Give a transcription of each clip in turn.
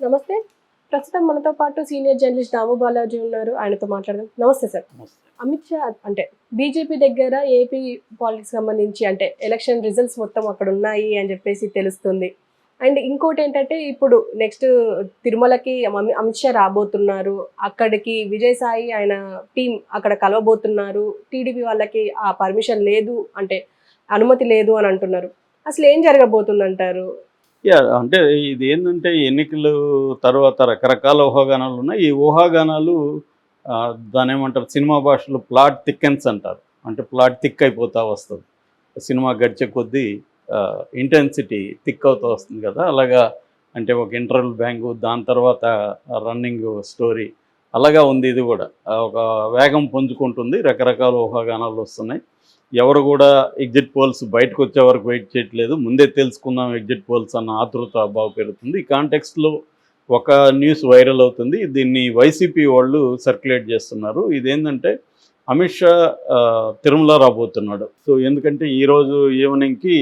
నమస్తే. ప్రస్తుతం మనతో పాటు సీనియర్ జర్నలిస్ట్ దాము బాలాజీ ఉన్నారు. ఆయనతో మాట్లాడదాం. నమస్తే సార్. నమస్తే. అమిత్ షా అంటే బీజేపీ దగ్గర ఏపీ పాలిటిక్స్ సంబంధించి అంటే ఎలక్షన్ రిజల్ట్స్ మొత్తం అక్కడ ఉన్నాయి అని చెప్పేసి తెలుస్తుంది. అండ్ ఇంకోటి ఏంటంటే ఇప్పుడు నెక్స్ట్ తిరుమలకి అమిత్ షా రాబోతున్నారు. అక్కడికి విజయసాయి ఆయన టీం అక్కడ కలవబోతున్నారు. టీడీపీ వాళ్ళకి ఆ పర్మిషన్ లేదు అంటే అనుమతి లేదు అని అంటున్నారు. అసలు ఏం జరగబోతుందంటారు? అంటే ఇది ఏంటంటే ఎన్నికలు తర్వాత రకరకాల ఊహాగానాలు ఉన్నాయి. ఈ ఊహాగానాలు దాని ఏమంటారు, సినిమా భాషలో ప్లాట్ థిక్కెన్స్ అంటారు. అంటే ప్లాట్ థిక్ అయిపోతూ వస్తుంది. సినిమా గడిచే కొద్దీ ఇంటెన్సిటీ థిక్ అవుతూ వస్తుంది కదా, అలాగా. అంటే ఒక ఇంటర్వల్ బ్యాంకు, దాని తర్వాత రన్నింగ్ స్టోరీ, అలాగా ఉంది ఇది కూడా. ఒక వేగం పుంజుకుంటుంది, రకరకాల ఊహాగానాలు వస్తున్నాయి. ఎవరు కూడా ఎగ్జిట్ పోల్స్ బయటకు వచ్చే వరకు వెయిట్ చేయట్లేదు. ముందే తెలుసుకుందాం ఎగ్జిట్ పోల్స్ అన్న ఆతృత బాగా పెరుగుతుంది. ఈ కాంటెక్స్ట్లో ఒక న్యూస్ వైరల్ అవుతుంది. దీన్ని వైసీపీ వాళ్ళు సర్క్యులేట్ చేస్తున్నారు. ఇదేంటంటే అమిత్ షా తిరుమల రాబోతున్నాడు. సో ఎందుకంటే ఈరోజు ఈవినింగ్కి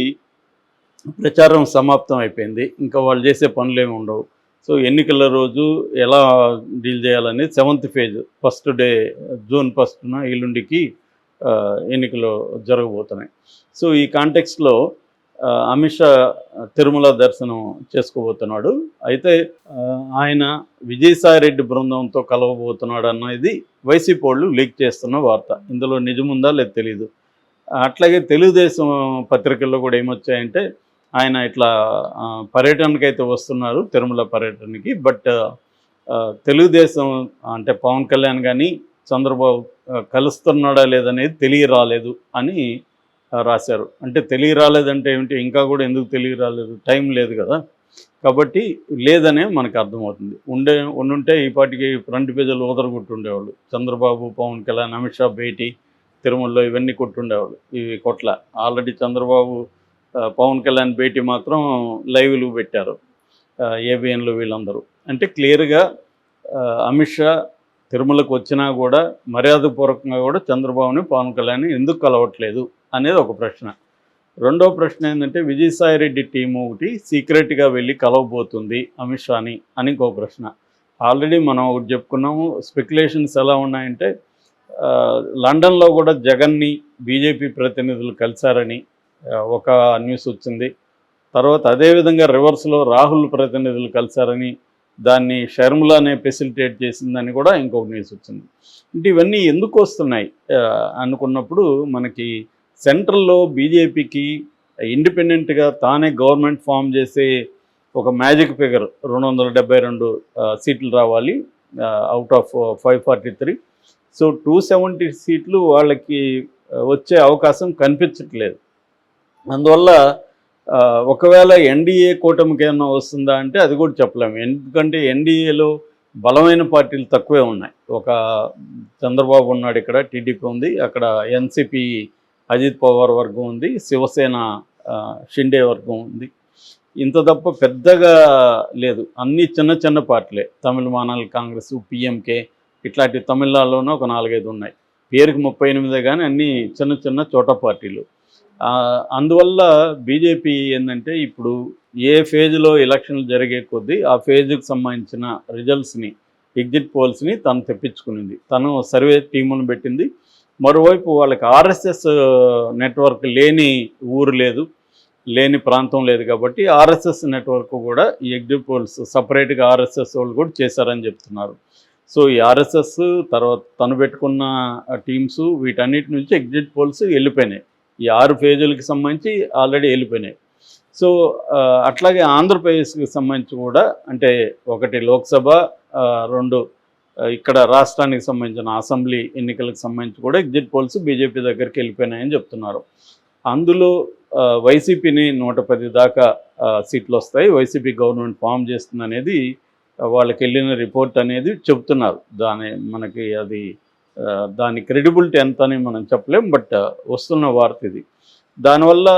ప్రచారం సమాప్తం అయిపోయింది. ఇంకా వాళ్ళు చేసే పనులు ఏమి ఉండవు. సో ఎన్నికల రోజు ఎలా డీల్ చేయాలనేది 7th phase, first day June 1న ఎల్లుండికి ఎన్నికలు జరగబోతున్నాయి. సో ఈ కాంటెక్స్ట్లో అమిత్ షా తిరుమల దర్శనం చేసుకోబోతున్నాడు. అయితే ఆయన విజయసాయిరెడ్డి బృందంతో కలవబోతున్నాడు అన్నది వైసీపీ వాళ్ళు లీక్ చేస్తున్న వార్త. ఇందులో నిజముందా లేదు తెలీదు. అట్లాగే తెలుగుదేశం పత్రికల్లో కూడా ఏమొచ్చాయంటే ఆయన ఇట్లా పర్యటనకి అయితే వస్తున్నారు, తిరుమల పర్యటనకి. బట్ తెలుగుదేశం అంటే పవన్ కళ్యాణ్ కానీ చంద్రబాబు కలుస్తున్నాడా లేదనేది తెలియరాలేదు అని రాశారు. అంటే తెలియరాలేదంటే ఏమిటి, ఇంకా కూడా ఎందుకు తెలియరాలేదు, టైం లేదు కదా, కాబట్టి లేదనే మనకు అర్థమవుతుంది. ఉండుంటే ఈ పాటికి ఫ్రంట్ పేజీలు ఊదరగొట్టుండేవాళ్ళు. చంద్రబాబు, పవన్ కళ్యాణ్, అమిత్ షా భేటీ తిరుమలలో ఇవన్నీ కొట్టుండేవాళ్ళు. ఇవి కొట్ల. ఆల్రెడీ చంద్రబాబు పవన్ కళ్యాణ్ భేటీ మాత్రం లైవ్లు పెట్టారు ఏబిఎన్లు వీళ్ళందరూ. అంటే క్లియర్గా అమిత్ షా తిరుమలకు వచ్చినా కూడా మర్యాదపూర్వకంగా కూడా చంద్రబాబుని, పవన్ కళ్యాణ్ ఎందుకు కలవట్లేదు అనేది ఒక ప్రశ్న. రెండో ప్రశ్న ఏంటంటే విజయసాయిరెడ్డి టీం ఒకటి సీక్రెట్గా వెళ్ళి కలవబోతుంది అమిత్ షాని అని ఇంకో ప్రశ్న. ఆల్రెడీ మనం ఒకటి చెప్పుకున్నాము. స్పెక్యులేషన్స్ ఎలా ఉన్నాయంటే లండన్లో కూడా జగన్ని బీజేపీ ప్రతినిధులు కలిశారని ఒక న్యూస్ వచ్చింది. తర్వాత అదేవిధంగా రివర్స్లో రాహుల్ ప్రతినిధులు కలిశారని, దాన్ని షర్మిలానే ఫెసిలిటేట్ చేసిందని కూడా ఇంకొక న్యూస్ వచ్చింది. అంటే ఇవన్నీ ఎందుకు వస్తున్నాయి అనుకున్నప్పుడు మనకి సెంట్రల్లో బీజేపీకి ఇండిపెండెంట్గా తానే గవర్నమెంట్ ఫామ్ చేసే ఒక మ్యాజిక్ ఫిగర్ 272 సీట్లు రావాలి అవుట్ ఆఫ్ 543. సో 270 సీట్లు వాళ్ళకి వచ్చే అవకాశం కనిపించట్లేదు. అందువల్ల ఒకవేళ ఎన్డీఏ కూటమికి ఏమన్నా వస్తుందా అంటే అది కూడా చెప్పలేము. ఎందుకంటే ఎన్డీఏలో బలమైన పార్టీలు తక్కువే ఉన్నాయి. ఒక చంద్రబాబు ఉన్నాడు, ఇక్కడ టీడీపీ ఉంది, అక్కడ ఎన్సీపీ అజిత్ పవార్ వర్గం ఉంది, శివసేన షిండే వర్గం ఉంది. ఇంత తప్ప పెద్దగా లేదు. అన్నీ చిన్న చిన్న పార్టీలే. తమిళ కాంగ్రెస్, పిఎంకే ఇట్లాంటి తమిళనాడులోనే ఒక 4-5 ఉన్నాయి. పేరుకి 38 కానీ అన్నీ చిన్న చిన్న చోట పార్టీలు. అందువల్ల బీజేపీ ఏంటంటే ఇప్పుడు ఏ ఫేజ్లో ఎలక్షన్లు జరిగే కొద్దీ ఆ ఫేజ్కి సంబంధించిన రిజల్ట్స్ని, ఎగ్జిట్ పోల్స్ని తను తెప్పించుకునింది. తను సర్వే టీములను పెట్టింది. మరోవైపు వాళ్ళకి ఆర్ఎస్ఎస్ నెట్వర్క్ లేని ఊరు లేదు, లేని ప్రాంతం లేదు. కాబట్టి ఆర్ఎస్ఎస్ నెట్వర్క్ కూడా ఈ ఎగ్జిట్ పోల్స్ సపరేట్గా ఆర్ఎస్ఎస్ వాళ్ళు కూడా చేశారని చెప్తున్నారు. సో ఈ ఆర్ఎస్ఎస్ తర్వాత తను పెట్టుకున్న టీమ్స్ వీటన్నిటి నుంచి ఎగ్జిట్ పోల్స్ వెళ్ళిపోయినాయి. ఈ 6 ఫేజులకి సంబంధించి ఆల్రెడీ వెళ్ళిపోయినాయి. సో అట్లాగే ఆంధ్రప్రదేశ్కి సంబంధించి కూడా అంటే ఒకటి లోక్సభ, 2 ఇక్కడ రాష్ట్రానికి సంబంధించిన అసెంబ్లీ ఎన్నికలకు సంబంధించి కూడా ఎగ్జిట్ పోల్స్ బీజేపీ దగ్గరికి వెళ్ళిపోయినాయని చెప్తున్నారు. అందులో వైసీపీని 110 దాకా సీట్లు వస్తాయి, వైసీపీ గవర్నమెంట్ ఫామ్ చేస్తుంది అనేది వాళ్ళకి వెళ్ళిన రిపోర్ట్ అనేది చెప్తున్నారు. మనకి అది దాని క్రెడిబిలిటీ ఎంత అని మనం చెప్పలేం. బట్ వస్తున్న వార్త ఇది. దానివల్ల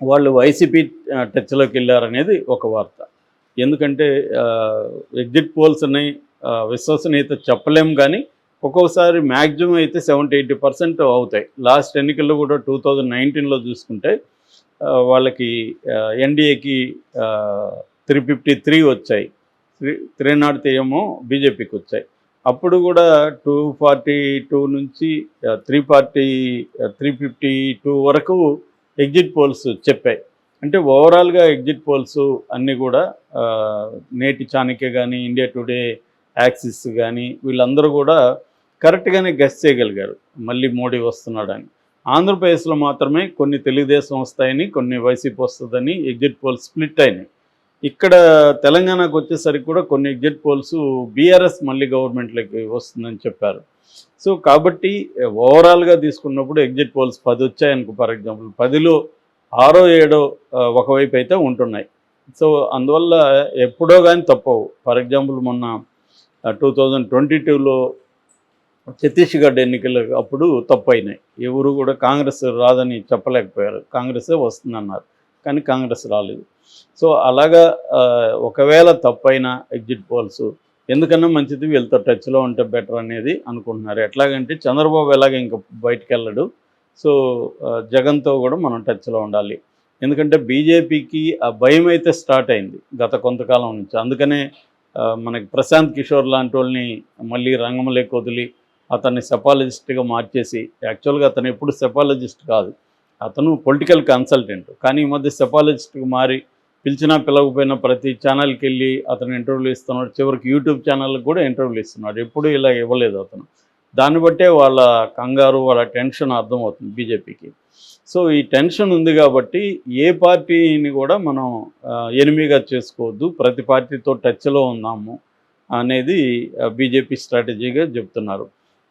వాళ్ళు వైసీపీ టచ్లోకి వెళ్ళారనేది ఒక వార్త. ఎందుకంటే ఎగ్జిట్ పోల్స్ని విశ్వసనీయత చెప్పలేం, కానీ ఒక్కొక్కసారి మ్యాక్సిమం అయితే 70-80% అవుతాయి. లాస్ట్ ఎన్నికల్లో కూడా 2019లో చూసుకుంటే వాళ్ళకి ఎన్డీఏకి 353 వచ్చాయి. 303 ఏమో బీజేపీకి వచ్చాయి. అప్పుడు కూడా 242 నుంచి 352 వరకు ఎగ్జిట్ పోల్స్ చెప్పాయి. అంటే ఓవరాల్గా ఎగ్జిట్ పోల్స్ అన్నీ కూడా నేటి చాణక్య కానీ, ఇండియా టుడే, యాక్సిస్ కానీ వీళ్ళందరూ కూడా కరెక్ట్గానే గెస్ చేయగలిగారు మళ్ళీ మోడీ వస్తున్నాడని. ఆంధ్రప్రదేశ్లో మాత్రమే కొన్ని తెలుగుదేశం వస్తాయని, కొన్ని వైసీపీ వస్తుందని ఎగ్జిట్ పోల్స్ స్ప్లిట్ అయినాయి. ఇక్కడ తెలంగాణకు వచ్చేసరికి కూడా కొన్ని ఎగ్జిట్ పోల్స్ బీఆర్ఎస్ మళ్ళీ గవర్నమెంట్లోకి వస్తుందని చెప్పారు. సో కాబట్టి ఓవరాల్గా తీసుకున్నప్పుడు ఎగ్జిట్ పోల్స్ 10 వచ్చాయనుకో, ఫర్ ఎగ్జాంపుల్ 10లో 6 7 ఒకవైపు అయితే ఉంటున్నాయి. సో అందువల్ల ఎప్పుడో కానీ తప్పవు. ఫర్ ఎగ్జాంపుల్ మొన్న 2022లో ఛత్తీస్గఢ్ ఎన్నికలు అప్పుడు తప్పైనాయి. ఎవరు కూడా కాంగ్రెస్ రాదని చెప్పలేకపోయారు, కాంగ్రెసే వస్తుందన్నారు, కానీ కాంగ్రెస్ రాలేదు. సో అలాగా ఒకవేళ తప్పైనా ఎగ్జిట్ పోల్స్ ఎందుకన్నా మంచిది వీళ్ళతో టచ్లో ఉంటే బెటర్ అనేది అనుకుంటున్నారు. ఎట్లాగంటే చంద్రబాబు ఎలాగ ఇంకా బయటికి వెళ్ళడు, సో జగన్తో కూడా మనం టచ్లో ఉండాలి. ఎందుకంటే బీజేపీకి ఆ భయం అయితే స్టార్ట్ అయింది గత కొంతకాలం నుంచి. అందుకనే మనకి ప్రశాంత్ కిషోర్ లాంటి వాళ్ళని మళ్ళీ రంగంలోకి వదిలి అతన్ని సెపాలజిస్ట్గా మార్చేసి, యాక్చువల్గా అతను ఎప్పుడు సెపాలజిస్ట్ కాదు, అతను పొలిటికల్ కన్సల్టెంట్, కానీ ఈ మధ్య సెపాలజిస్ట్కి మారి పిలిచినా పిలవకపోయినా ప్రతి ఛానల్కి వెళ్ళి అతను ఇంటర్వ్యూలు ఇస్తున్నాడు. చివరికి యూట్యూబ్ ఛానల్కి కూడా ఇంటర్వ్యూలు ఇస్తున్నాడు. ఎప్పుడు ఇలా ఇవ్వలేదు అతను. దాన్ని బట్టే వాళ్ళ కంగారు, వాళ్ళ టెన్షన్ అర్థమవుతుంది బీజేపీకి. సో ఈ టెన్షన్ ఉంది కాబట్టి ఏ పార్టీని కూడా మనం ఎనిమిగా చేసుకోవద్దు, ప్రతి పార్టీతో టచ్లో ఉందాము అనేది బీజేపీ స్ట్రాటజీగా చెప్తున్నారు.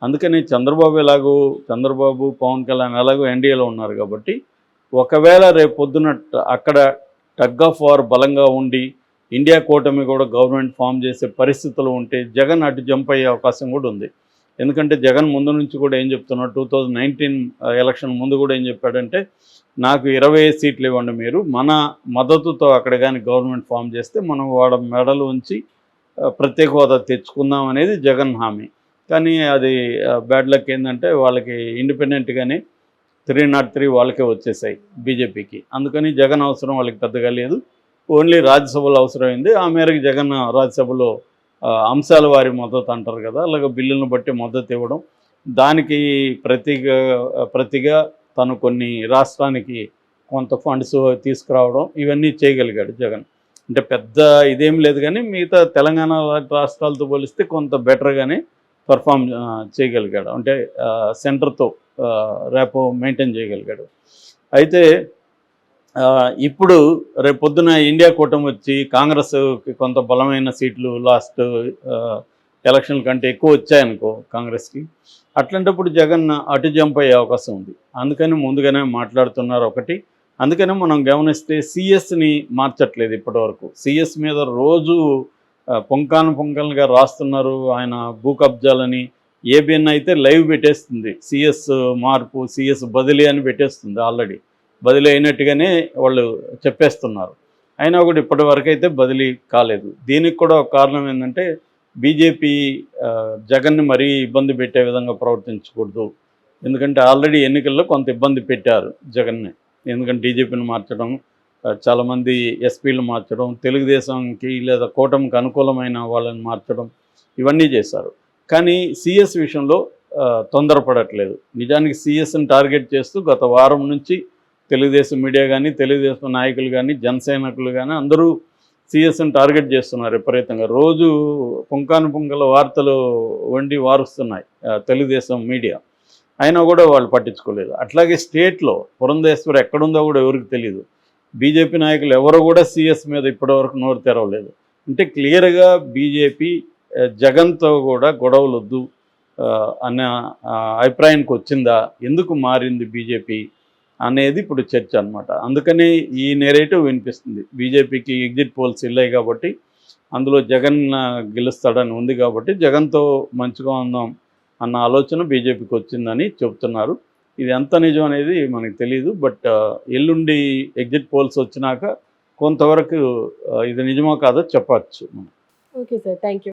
అందుకని చంద్రబాబు పవన్ కళ్యాణ్ ఎలాగో ఎన్డీఏలో ఉన్నారు కాబట్టి ఒకవేళ రేపు పొద్దున అక్కడ టగ్ ఆఫ్ వార్ బలంగా ఉండి ఇండియా కూటమి కూడా గవర్నమెంట్ ఫామ్ చేసే పరిస్థితులు ఉంటే జగన్ అటు జంప్ అయ్యే అవకాశం కూడా ఉంది. ఎందుకంటే జగన్ ముందు నుంచి కూడా ఏం చెప్తున్నాడు, 2019 ఎలక్షన్ ముందు కూడా ఏం చెప్పాడంటే, నాకు 25 సీట్లు ఇవ్వండి మీరు, మన మద్దతుతో అక్కడ కానీ గవర్నమెంట్ ఫామ్ చేస్తే మనం వాడ మెడలు ఉంచి ప్రత్యేక హోదా తెచ్చుకుందాం అనేది జగన్ హామీ. కానీ అది బ్యాడ్ లక్ ఏంటంటే వాళ్ళకి ఇండిపెండెంట్గానే 303 వాళ్ళకే వచ్చేసాయి బీజేపీకి. అందుకని జగన్ అవసరం వాళ్ళకి పెద్దగా లేదు, ఓన్లీ రాజ్యసభలో అవసరమైంది. ఆ మేరకు జగన్ రాజ్యసభలో అంశాల వారి మద్దతు అంటారు కదా, అలాగే బిల్లులను బట్టి మద్దతు ఇవ్వడం, దానికి ప్రతిగా తను కొన్ని రాష్ట్రానికి కొంత ఫండ్స్ తీసుకురావడం, ఇవన్నీ చేయగలిగాడు జగన్. అంటే పెద్ద ఇదేం లేదు, కానీ మిగతా తెలంగాణ రాష్ట్రాలతో పోలిస్తే కొంత బెటర్గానే పర్ఫామ్ చేయగలిగాడు. అంటే సెంటర్తో రేపో మెయింటైన్ చేయగలిగాడు. అయితే ఇప్పుడు రేపొద్దున ఇండియా కూటమి వచ్చి కాంగ్రెస్కి కొంత బలమైన సీట్లు లాస్ట్ ఎలక్షన్ కంటే ఎక్కువ వచ్చాయనుకో కాంగ్రెస్కి, అట్లాంటప్పుడు జగన్ అటు జంప్ అయ్యే అవకాశం ఉంది. అందుకని ముందుగానే మాట్లాడుతున్నారు ఒకటి. అందుకనే మనం గమనిస్తే సిఎస్ని మార్చట్లేదు ఇప్పటివరకు. సిఎస్ మీద రోజు పొంకాలుగా రాస్తున్నారు. ఆయన భూ కబ్జాలని ఏబిఎన్ అయితే లైవ్ పెట్టేస్తుంది, సిఎస్ మార్పు, సిఎస్ బదిలీ అని పెట్టేస్తుంది. ఆల్రెడీ బదిలీ అయినట్టుగానే వాళ్ళు చెప్పేస్తున్నారు. అయినా కూడా ఇప్పటి వరకు అయితే బదిలీ కాలేదు. దీనికి కూడా ఒక కారణం ఏంటంటే బీజేపీ జగన్ని మరీ ఇబ్బంది పెట్టే విధంగా ప్రవర్తించకూడదు. ఎందుకంటే ఆల్రెడీ ఎన్నికల్లో కొంత ఇబ్బంది పెట్టారు జగన్ని. ఎందుకంటే డీజీపీని మార్చడం, చాలామంది ఎస్పీలు మార్చడం, తెలుగుదేశంకి లేదా కూటమికి అనుకూలమైన వాళ్ళని మార్చడం, ఇవన్నీ చేశారు. కానీ సిఎస్ విషయంలో తొందరపడట్లేదు. నిజానికి సిఎస్ని టార్గెట్ చేస్తూ గత వారం నుంచి తెలుగుదేశం మీడియా కానీ, తెలుగుదేశం నాయకులు కానీ, జనసైనికులు కానీ అందరూ సిఎస్ని టార్గెట్ చేస్తున్నారు విపరీతంగా. రోజు పుంకాల వార్తలు వండి వారుస్తున్నాయి తెలుగుదేశం మీడియా. అయినా కూడా వాళ్ళు పట్టించుకోలేదు. అట్లాగే స్టేట్లో పురంధేశ్వరి ఎక్కడుందో కూడా ఎవరికి తెలియదు. బీజేపీ నాయకులు ఎవరు కూడా సిఎస్ మీద ఇప్పటివరకు నోరు తెరవలేదు. అంటే క్లియర్గా బీజేపీ జగన్తో కూడా గొడవలు వద్దు అనే అభిప్రాయానికి వచ్చిందా, ఎందుకు మారింది బీజేపీ అనేది ఇప్పుడు చర్చ అనమాట. అందుకని ఈ నెరేటివ్ వినిపిస్తుంది. బీజేపీకి ఎగ్జిట్ పోల్స్ వెళ్ళాయి కాబట్టి, అందులో జగన్ గెలుస్తాడని ఉంది కాబట్టి జగన్తో మంచిగా ఉందాం అన్న ఆలోచన బీజేపీకి వచ్చిందని చెప్తున్నారు. ఇది ఎంత నిజం అనేది మనకు తెలియదు. బట్ ఎల్లుండి ఎగ్జిట్ పోల్స్ వచ్చినాక కొంతవరకు ఇది నిజమో కాదో చెప్పచ్చు. Okay sir, thank you.